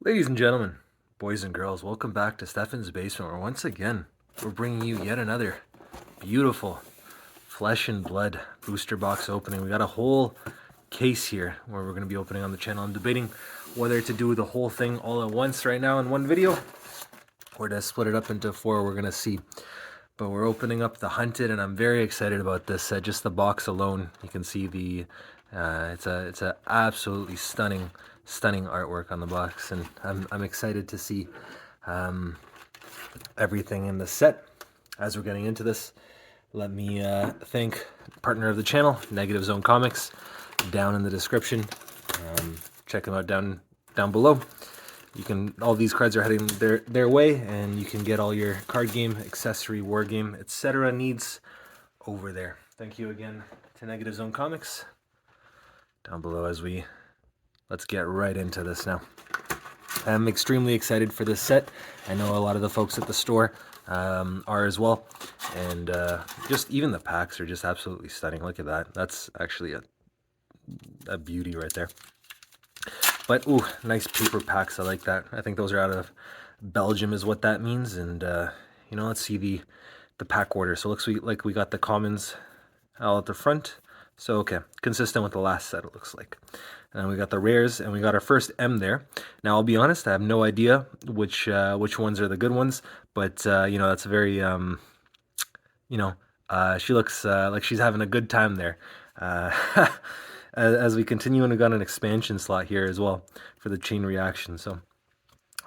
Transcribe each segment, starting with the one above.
Ladies and gentlemen, boys and girls, welcome back to Stefan's Basement, where once again we're bringing you yet another beautiful flesh and blood booster box opening. We got a whole case here where we're going to be opening on the channel. I'm debating whether to do the whole thing all at once right now in one video or to split it up into four. We're going to see. But we're opening up the Hunted, and I'm very excited about this set. Just the box alone, you can see the it's a absolutely stunning artwork on the box, and I'm excited to see everything in the set. As we're getting into this, let me thank partner of the channel, Negative Zone Comics, down in the description. Check them out down below. You can, all these cards are heading their way, and you can get all your card game, accessory, war game, etc. needs over there. Thank you again to Negative Zone Comics down below as let's get right into this now. I'm extremely excited for this set. I know a lot of the folks at the store are as well, and just even the packs are just absolutely stunning. Look at that. That's actually a beauty right there. But, ooh, nice paper packs. I like that. I think those are out of Belgium is what that means. And, you know, let's see the pack order. So it looks like we got the commons all at the front. So, okay, consistent with the last set, it looks like. And then we got the rares, and we got our first M there. Now, I'll be honest, I have no idea which ones are the good ones. But, you know, that's very, you know, she looks like she's having a good time there. As we continue, and we got an expansion slot here as well for the chain reaction. So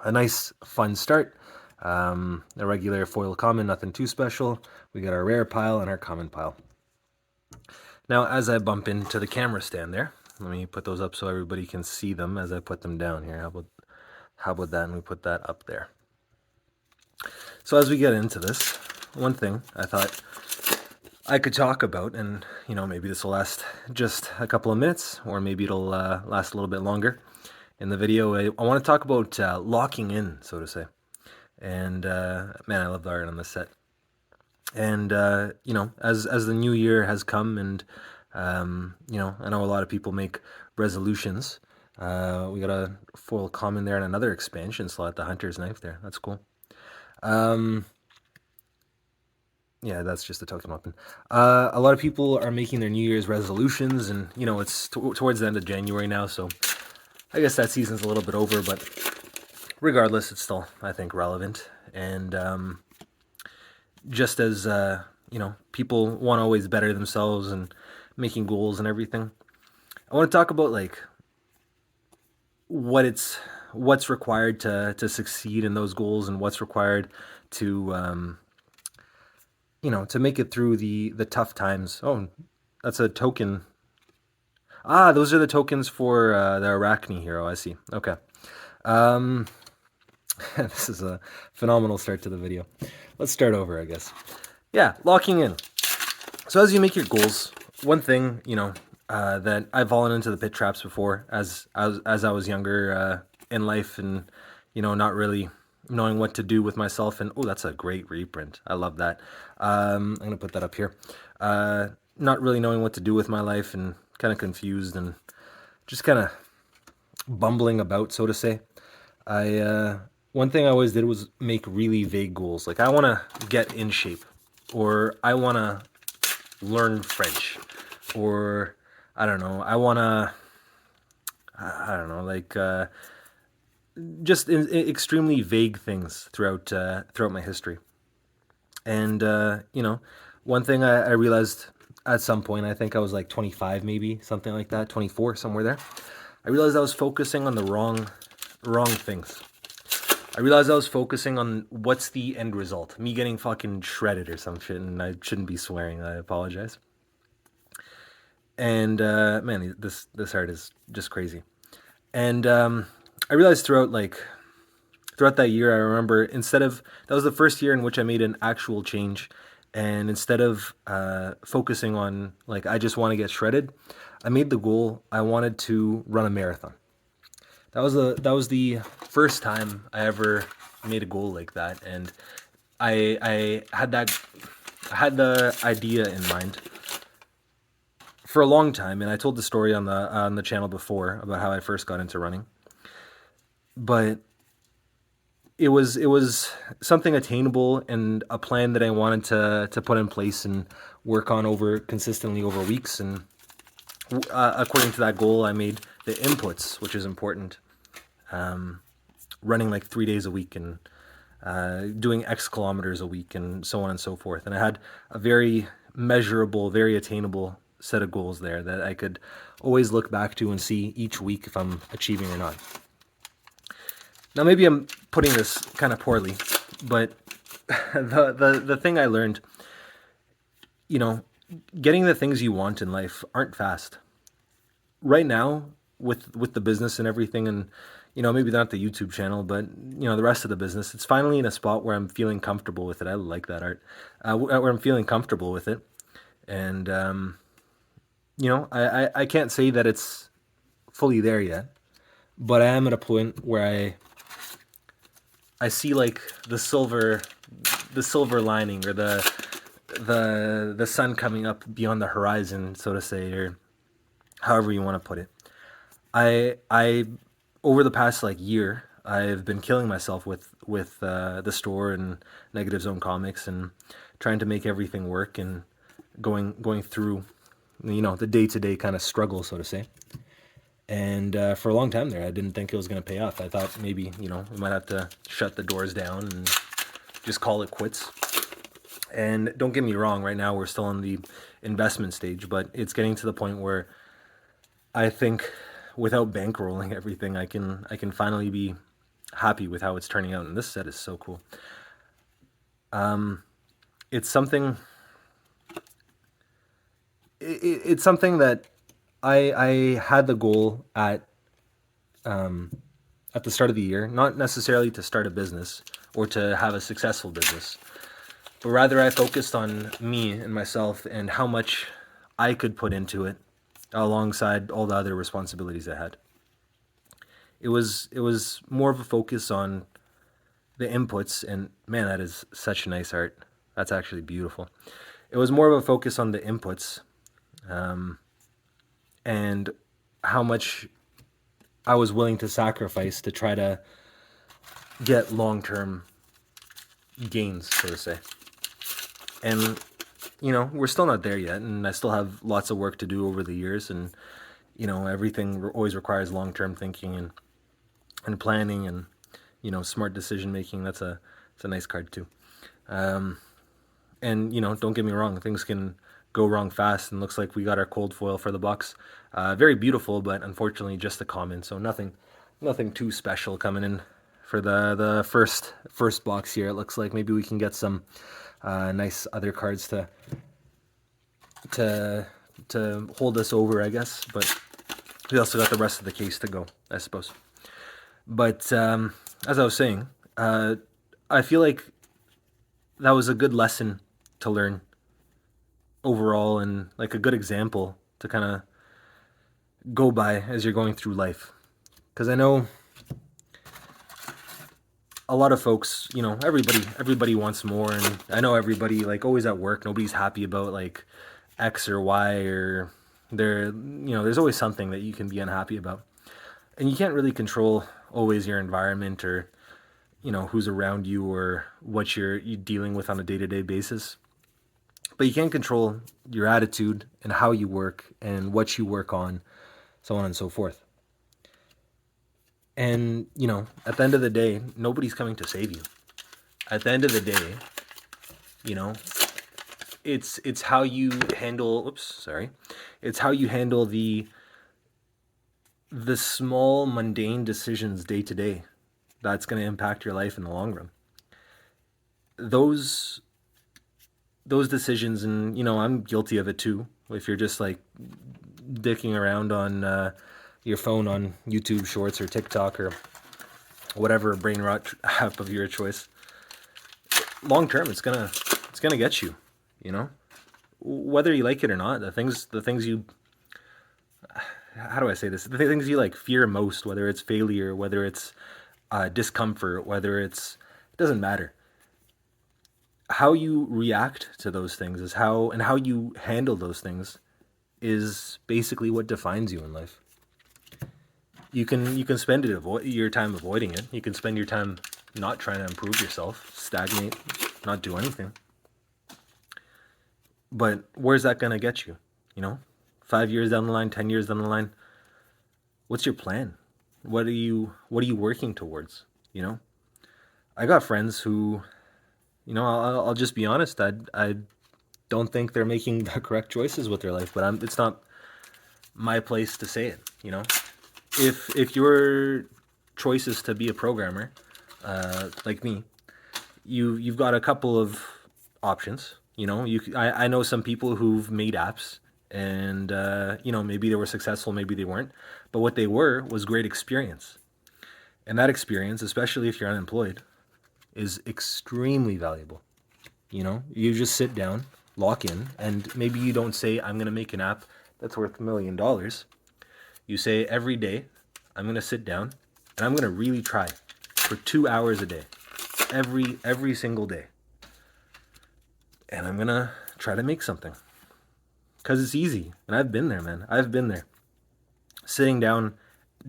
a nice fun start. A regular foil common, nothing too special. We got our rare pile and our common pile. Now, as I bump into the camera stand there, let me put those up so everybody can see them as I put them down here. How about that? And we put that up there. So as we get into this, one thing I thought I could talk about, and you know, maybe this will last just a couple of minutes, or maybe it'll last a little bit longer in the video. I want to talk about locking in, so to say. And man, I love the art on this set. And you know, as the new year has come, and you know, I know a lot of people make resolutions. We got a foil common there and another expansion slot, the Hunter's Knife there. That's cool. Yeah, that's just a token weapon. A lot of people are making their New Year's resolutions, and you know, it's towards the end of January now, so I guess that season's a little bit over, but regardless, it's still, I think, relevant. And just as you know, people want to always better themselves and making goals and everything, I want to talk about like what's required to succeed in those goals, and what's required to you know, to make it through the tough times. Oh, that's a token. Ah, those are the tokens for the Arachne hero. I see. Okay. This is a phenomenal start to the video. Let's start over, I guess. Yeah, locking in. So as you make your goals, one thing, you know, that I've fallen into the pit traps before as I was younger in life, and you know, not really knowing what to do with myself. And oh, that's a great reprint. I love that. I'm gonna put that up here. Not really knowing what to do with my life, and kind of confused, and just kind of bumbling about, so to say. One thing I always did was make really vague goals. Like, I want to get in shape, or I want to learn French, or I don't know, I don't know, like just extremely vague things throughout my history. And you know, one thing I realized at some point, I think I was like 25, maybe something like that, 24, somewhere there. I realized I was focusing on the wrong things. I realized I was focusing on what's the end result, me getting fucking shredded or some shit, and I shouldn't be swearing. I apologize. And man, this art is just crazy. And I realized throughout that year, I remember, that was the first year in which I made an actual change. And instead of focusing on, like, I just want to get shredded, I made the goal, I wanted to run a marathon. That was the first time I ever made a goal like that. And I had the idea in mind for a long time. And I told the story on the channel before about how I first got into running. But it was something attainable and a plan that I wanted to put in place and work on over consistently over weeks. And according to that goal, I made the inputs, which is important. Running like 3 days a week and doing X kilometers a week and so on and so forth. And I had a very measurable, very attainable set of goals there that I could always look back to and see each week if I'm achieving or not. Now, maybe I'm putting this kind of poorly, but the thing I learned, you know, getting the things you want in life aren't fast. Right now, with the business and everything, and maybe not the YouTube channel, but the rest of the business, it's finally in a spot where I'm feeling comfortable with it. I like that art, where I'm feeling comfortable with it, and I can't say that it's fully there yet, but I am at a point where I see like the silver lining, or the sun coming up beyond the horizon, so to say, or however you want to put it. I over the past like year, I've been killing myself with the store and Negative Zone Comics, and trying to make everything work, and going through the day-to-day kind of struggle, so to say. And for a long time there, I didn't think it was going to pay off. I thought maybe we might have to shut the doors down and just call it quits. And don't get me wrong, right now we're still in the investment stage, but it's getting to the point where I think without bankrolling everything, I can finally be happy with how it's turning out. And this set is so cool. It's something. It's something that I had the goal at the start of the year, not necessarily to start a business or to have a successful business, but rather I focused on me and myself and how much I could put into it alongside all the other responsibilities I had. It was more of a focus on the inputs, and man, that is such nice art. That's actually beautiful. It was more of a focus on the inputs, and how much I was willing to sacrifice to try to get long-term gains, so to say. And we're still not there yet, and I still have lots of work to do over the years, and everything always requires long-term thinking and planning, and smart decision making. It's a nice card too. And don't get me wrong, things can go wrong fast, and looks like we got our cold foil for the box. Very beautiful, but unfortunately just a common, so nothing too special coming in for the first box here. It looks like maybe we can get some nice other cards to hold us over, I guess, but we also got the rest of the case to go, I suppose. But as I was saying, I feel like that was a good lesson to learn overall, and like a good example to kind of go by as you're going through life. Because I know a lot of folks, everybody wants more, and I know everybody, like, always at work, nobody's happy about like X or Y, or there's always something that you can be unhappy about. And you can't really control always your environment, or who's around you, or what you're dealing with on a day-to-day basis. But you can control your attitude and how you work and what you work on, so on and so forth. And, at the end of the day, nobody's coming to save you. At the end of the day, it's how you handle, it's how you handle the small mundane decisions day to day that's going to impact your life in the long run. Those decisions, and I'm guilty of it too. If you're just like dicking around on your phone on YouTube Shorts or TikTok or whatever brain rot app of your choice, long term it's gonna get you. Whether you like it or not. The things you, how do I say this? The things you like fear most, whether it's failure, whether it's discomfort, whether it doesn't matter. How you react to those things is how you handle those things is basically what defines you in life. You can spend your time avoiding it. You can spend your time not trying to improve yourself, stagnate, not do anything. But where's that going to get you? 5 years down the line, 10 years down the line, what's your plan? What are you working towards? I got friends who, I'll just be honest. I don't think they're making the correct choices with their life, but it's not my place to say it. If your choice is to be a programmer, like me, you've got a couple of options. I know some people who've made apps, and maybe they were successful, maybe they weren't, but what they were was great experience. And that experience, especially if you're unemployed, is extremely valuable. You just sit down, lock in, and maybe you don't say, I'm going to make an app that's worth $1 million. You say, every day, I'm going to sit down and I'm going to really try for 2 hours a day, every single day. And I'm going to try to make something. Because it's easy. And I've been there, man. I've been there. Sitting down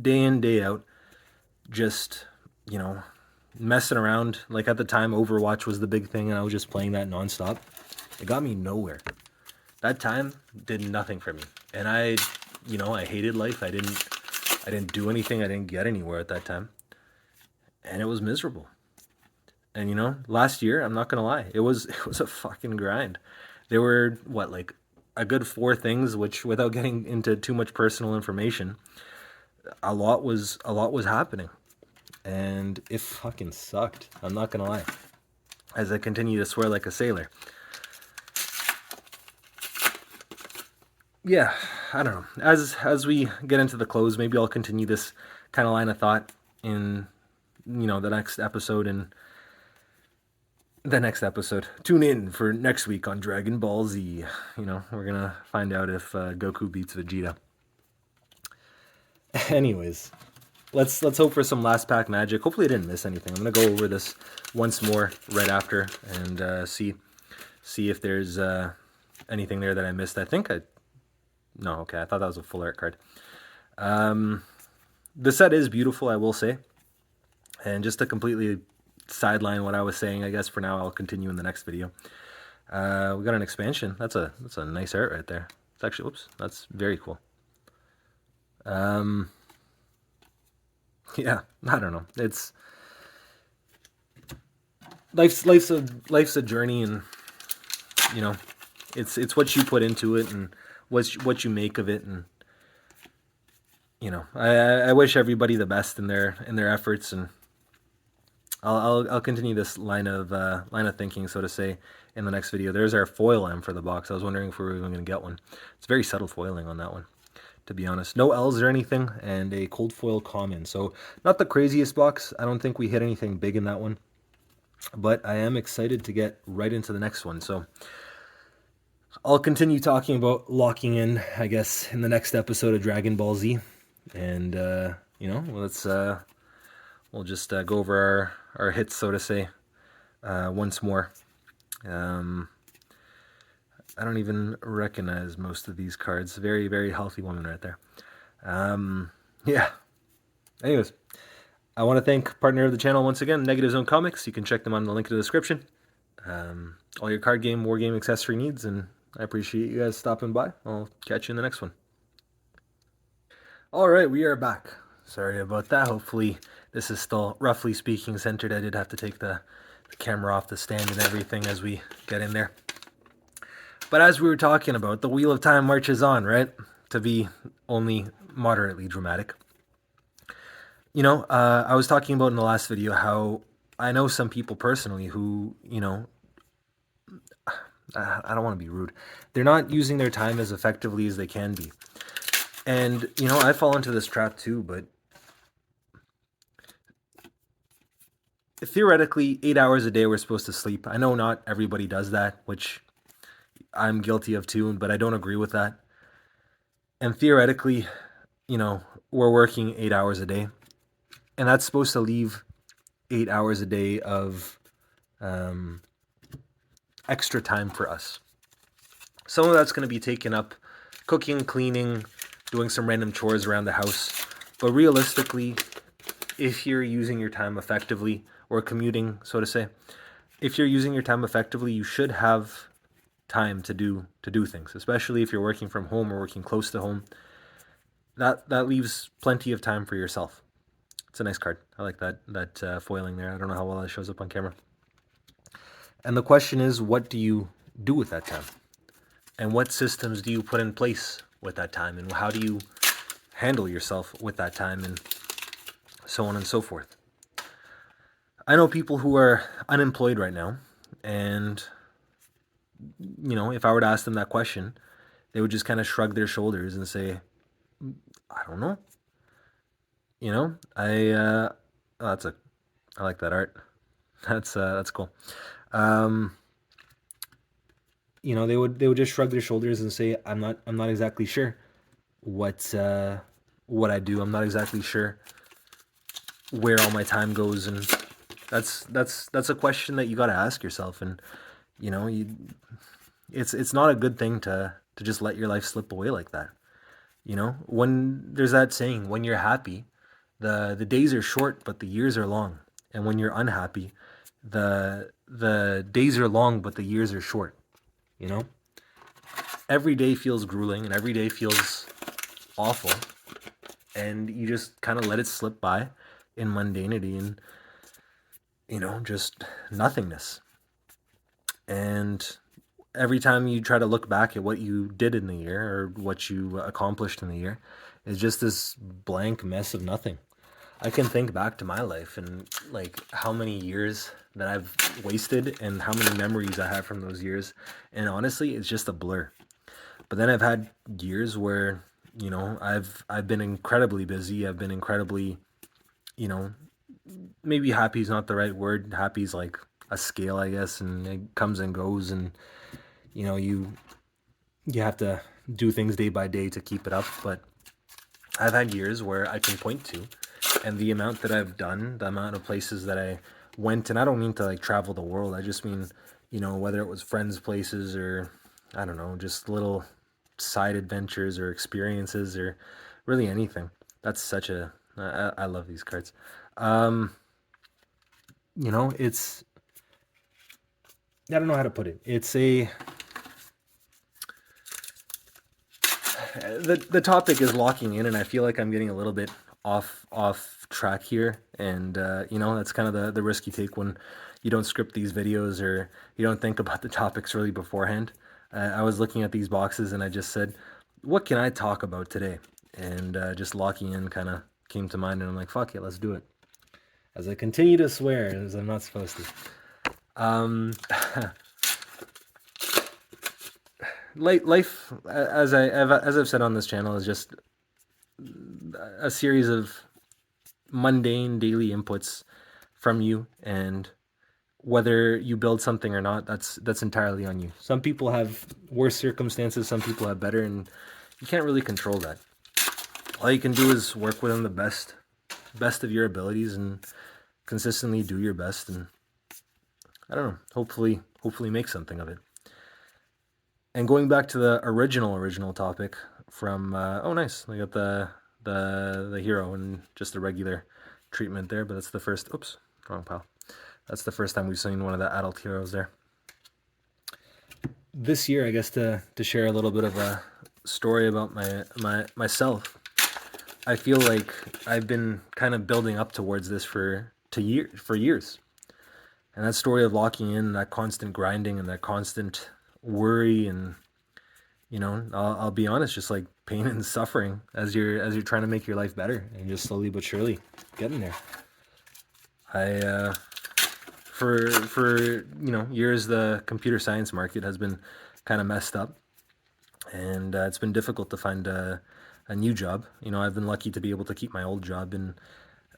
day in, day out, just, messing around. Like at the time, Overwatch was the big thing, and I was just playing that nonstop. It got me nowhere. That time did nothing for me. And I hated life. I didn't do anything. I didn't get anywhere at that time. And it was miserable. And last year, I'm not gonna lie, it was a fucking grind. There were like a good 4 things, which, without getting into too much personal information, a lot was happening. And it fucking sucked. I'm not gonna lie. As I continue to swear like a sailor. Yeah, I don't know. As we get into the close, maybe I'll continue this kind of line of thought in, the next episode. And the next episode, tune in for next week on Dragon Ball Z. We're gonna find out if Goku beats Vegeta. Anyways, let's hope for some last pack magic. Hopefully I didn't miss anything. I'm gonna go over this once more right after and see if there's anything there that I missed. I thought that was a full art card. The set is beautiful, I will say. And just to completely sideline what I was saying, I guess for now I'll continue in the next video. We got an expansion. That's a nice art right there. It's actually, that's very cool. Yeah, I don't know. It's life's a journey, and it's what you put into it and what you make of it. And I wish everybody the best in their efforts, and I'll continue this line of thinking, so to say, in the next video. There's our foil M for the box. I was wondering if we were even going to get one. It's very subtle foiling on that one, to be honest. No L's or anything, and a cold foil common. So not the craziest box. I don't think we hit anything big in that one, but I am excited to get right into the next one. So I'll continue talking about locking in, I guess, in the next episode of Dragon Ball Z. And, we'll just go over our hits, so to say, once more. I don't even recognize most of these cards. Very, very healthy woman right there. Yeah. Anyways, I want to thank partner of the channel once again, Negative Zone Comics. You can check them on the link in the description. All your card game, war game accessory needs, and I appreciate you guys stopping by. I'll catch you in the next one. All right, we are back. Sorry about that. Hopefully this is still, roughly speaking, centered. I did have to take the camera off the stand and everything as we get in there. But as we were talking about, the Wheel of Time marches on, right? To be only moderately dramatic. I was talking about in the last video how I know some people personally who, I don't want to be rude. They're not using their time as effectively as they can be. And, I fall into this trap too, but theoretically, 8 hours a day we're supposed to sleep. I know not everybody does that, which I'm guilty of too, but I don't agree with that. And theoretically, we're working 8 hours a day, and that's supposed to leave 8 hours a day of extra time for us. Some of that's going to be taken up cooking, cleaning, doing some random chores around the house. But realistically, if you're using your time effectively, or commuting, so to say, if you're using your time effectively, you should have time to do things, especially if you're working from home or working close to home. That leaves plenty of time for yourself. It's a nice card. I like that foiling there. I don't know how well that shows up on camera. And the question is, what do you do with that time? And what systems do you put in place with that time? And how do you handle yourself with that time? And so on and so forth. I know people who are unemployed right now, and if I were to ask them that question, they would just kind of shrug their shoulders and say, I don't know. I like that art. That's cool. They would just shrug their shoulders and say, I'm not exactly sure what I do. I'm not exactly sure where all my time goes, and that's a question that you got to ask yourself. And it's not a good thing to just let your life slip away like that. When there's that saying, when you're happy, the days are short, but the years are long. And when you're unhappy, the days are long, but the years are short. Every day feels grueling, and every day feels awful, and you just kind of let it slip by in mundanity and just nothingness. And every time you try to look back at what you did in the year or what you accomplished in the year, it's just this blank mess of nothing. I can think back to my life and how many years that I've wasted and how many memories I have from those years, and honestly, it's just a blur. But then I've had years where I've been incredibly busy. I've been incredibly, maybe happy is not the right word. Happy is like a scale, I guess, and it comes and goes, and you have to do things day by day to keep it up. But I've had years where I can point to, and the amount that I've done, the amount of places that I went, and I don't mean to travel the world. I just mean, whether it was friends' places or I don't know, just little side adventures or experiences or really anything. That's such a I love these cards. It's, I don't know how to put it. It's the topic is locking in, and I feel like I'm getting a little bit off track here, and that's kind of the risk you take when you don't script these videos or you don't think about the topics really beforehand. I was looking at these boxes and I just said, what can I talk about today? And just locking in kind of came to mind, and I'm like, fuck it, let's do it. As I continue to swear, as I'm not supposed to. Life, as I've said on this channel, is just a series of mundane daily inputs from you, and whether you build something or not, that's entirely on you. Some people have worse circumstances, some people have better, and you can't really control that. All you can do is work within the best of your abilities and consistently do your best, and I don't know, hopefully make something of it. And going back to the original topic from oh nice, I got the hero and just a regular treatment there, but that's the first, oops, wrong pile. That's the first time we've seen one of the adult heroes there. This year, I guess, to share a little bit of a story about myself, I feel like I've been kind of building up towards this for years. And that story of locking in, that constant grinding and that constant worry, and I'll be honest, just like pain and suffering as you're trying to make your life better, and just slowly but surely getting there. I for years, the computer science market has been kind of messed up, and it's been difficult to find a new job. I've been lucky to be able to keep my old job, and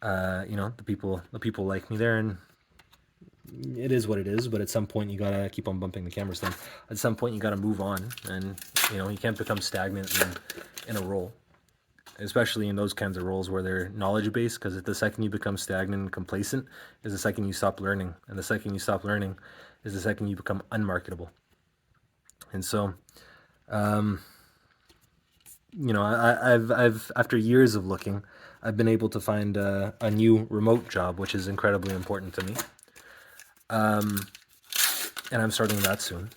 the people like me there, and it is what it is. But at some point, you gotta keep on bumping the camera stand. At some point, you gotta move on, and you can't become stagnant in a role, especially in those kinds of roles where they're knowledge based. Because the second you become stagnant and complacent is the second you stop learning, and the second you stop learning is the second you become unmarketable. And so, I've after years of looking, I've been able to find a new remote job, which is incredibly important to me. And I'm starting that soon.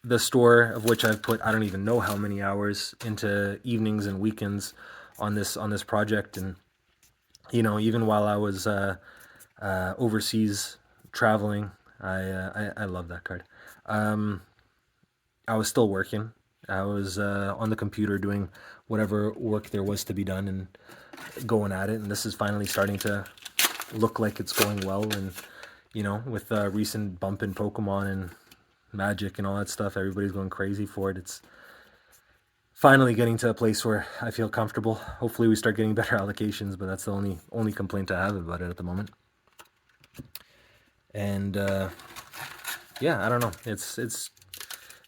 The store, of which I've put I don't even know how many hours into evenings and weekends on this project, and even while I was overseas traveling, I love that card. I was still working. I was on the computer doing whatever work there was to be done and going at it, and this is finally starting to look like it's going well. And with the recent bump in Pokemon and Magic and all that stuff, everybody's going crazy for it. It's finally getting to a place where I feel comfortable. Hopefully we start getting better allocations, but that's the only complaint I have about it at the moment. And yeah, I don't know.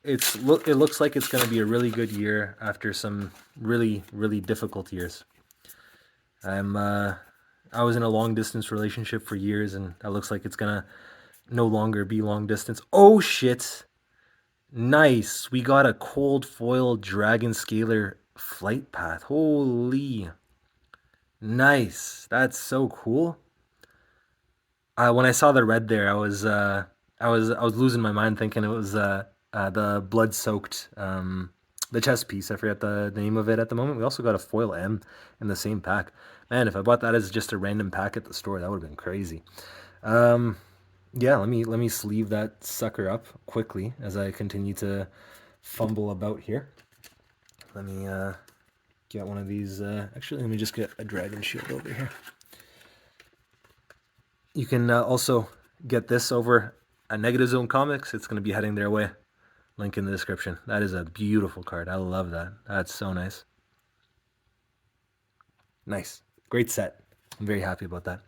It looks like it's going to be a really good year after some really, really difficult years. I was in a long distance relationship for years, and it looks like it's gonna no longer be long distance. Oh shit! Nice. We got a cold foil Dragon Scalar flight path. Holy. Nice. That's so cool. When I saw the red there, I was losing my mind thinking it was the blood soaked the chest piece. I forget the name of it at the moment. We also got a foil M in the same pack. Man, if I bought that as just a random pack at the store, that would have been crazy. Yeah, let me sleeve that sucker up quickly as I continue to fumble about here. Let me get one of these. Actually, let me just get a Dragon Shield over here. You can also get this over at Negative Zone Comics. It's going to be heading their way. Link in the description. That is a beautiful card. I love that. That's so nice. Nice. Great set. I'm very happy about that.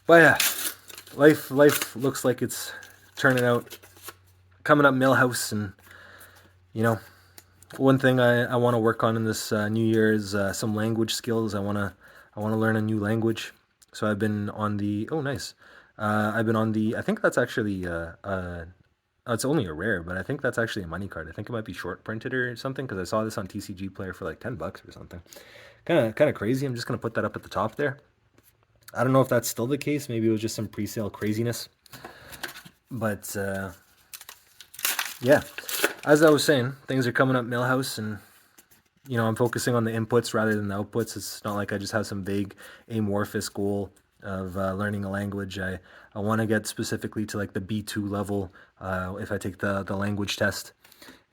But yeah, life looks like it's turning out, coming up Millhouse, and one thing I want to work on in this new year is some language skills. I want to learn a new language. So I've been on the I've been on the, I think that's actually it's only a rare, but I think that's actually a money card. I think it might be short printed or something, because I saw this on TCG Player for like $10 or something. Kind of crazy. I'm just gonna put that up at the top there. I don't know if that's still the case. Maybe it was just some pre-sale craziness. But yeah, as I was saying, things are coming up Millhouse, and I'm focusing on the inputs rather than the outputs. It's not like I just have some vague amorphous goal of learning a language. I want to get specifically to like the B2 level if I take the language test.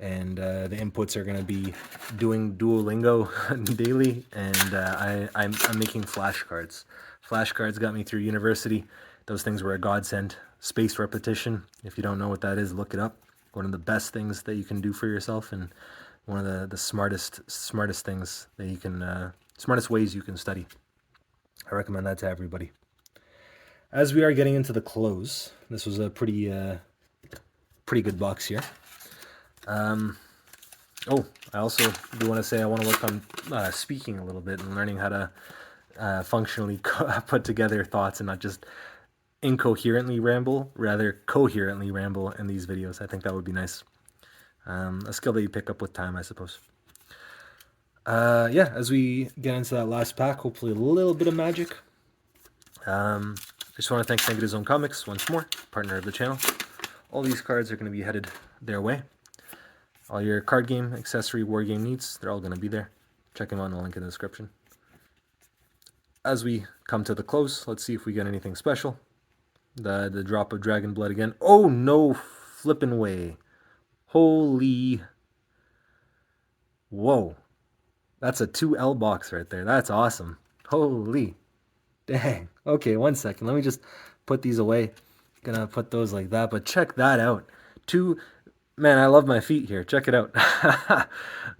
And the inputs are going to be doing Duolingo daily, and I'm making flashcards. Flashcards got me through university. Those things were a godsend. Spaced repetition, if you don't know what that is, look it up. One of the best things that you can do for yourself, and one of the smartest things that you can, smartest ways you can study. I recommend that to everybody. As we are getting into the close, this was a pretty good box here. Oh, I also do want to say I want to work on speaking a little bit and learning how to functionally put together thoughts and not just incoherently ramble, rather coherently ramble in these videos. I think that would be nice. A skill that you pick up with time, I suppose. Yeah, as we get into that last pack, hopefully a little bit of magic. I just want to thank Negative Zone Comics once more, partner of the channel. All these cards are going to be headed their way. All your card game, accessory, war game needs, they're all going to be there. Check them on the link in the description. As we come to the close, let's see if we get anything special. The drop of Dragon Blood again. Oh, no flippin' way. Holy. Whoa. That's a 2L box right there. That's awesome. Holy. Dang. Okay, 1 second. Let me just put these away. Gonna put those like that, but check that out. Man, I love my feet here. Check it out.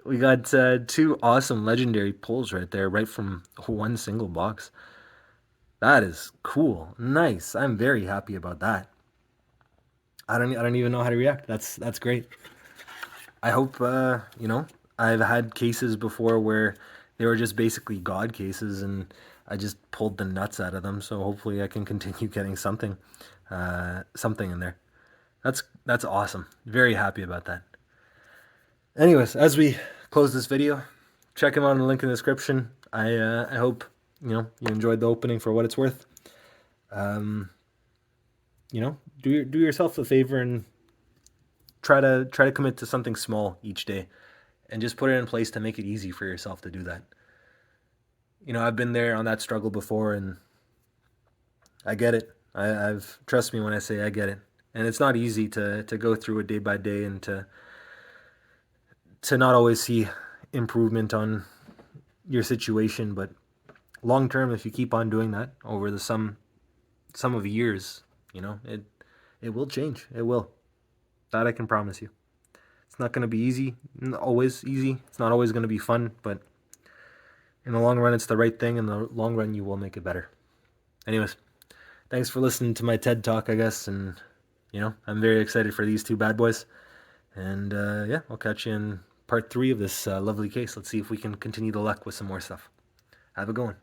We got 2 awesome legendary pulls right there, right from one single box. That is cool. Nice. I'm very happy about that. I don't even know how to react. That's great. I hope I've had cases before where they were just basically God cases, and I just pulled the nuts out of them. So hopefully I can continue getting something in there. That's awesome. Very happy about that. Anyways, as we close this video, check him out in the link in the description. I hope you enjoyed the opening for what it's worth. Do yourself a favor and try to commit to something small each day, and just put it in place to make it easy for yourself to do that. I've been there on that struggle before, and I get it. I've trust me when I say I get it. And it's not easy to go through it day by day, and to not always see improvement on your situation, but long term, if you keep on doing that over the sum of years, it will change. It will. That I can promise you. It's not going to be easy, always easy. It's not always going to be fun, but in the long run, it's the right thing. In the long run, you will make it better. Anyways, thanks for listening to my TED Talk, I guess, and I'm very excited for these two bad boys. And yeah, I'll catch you in part 3 of this lovely case. Let's see if we can continue the luck with some more stuff. Have a good one.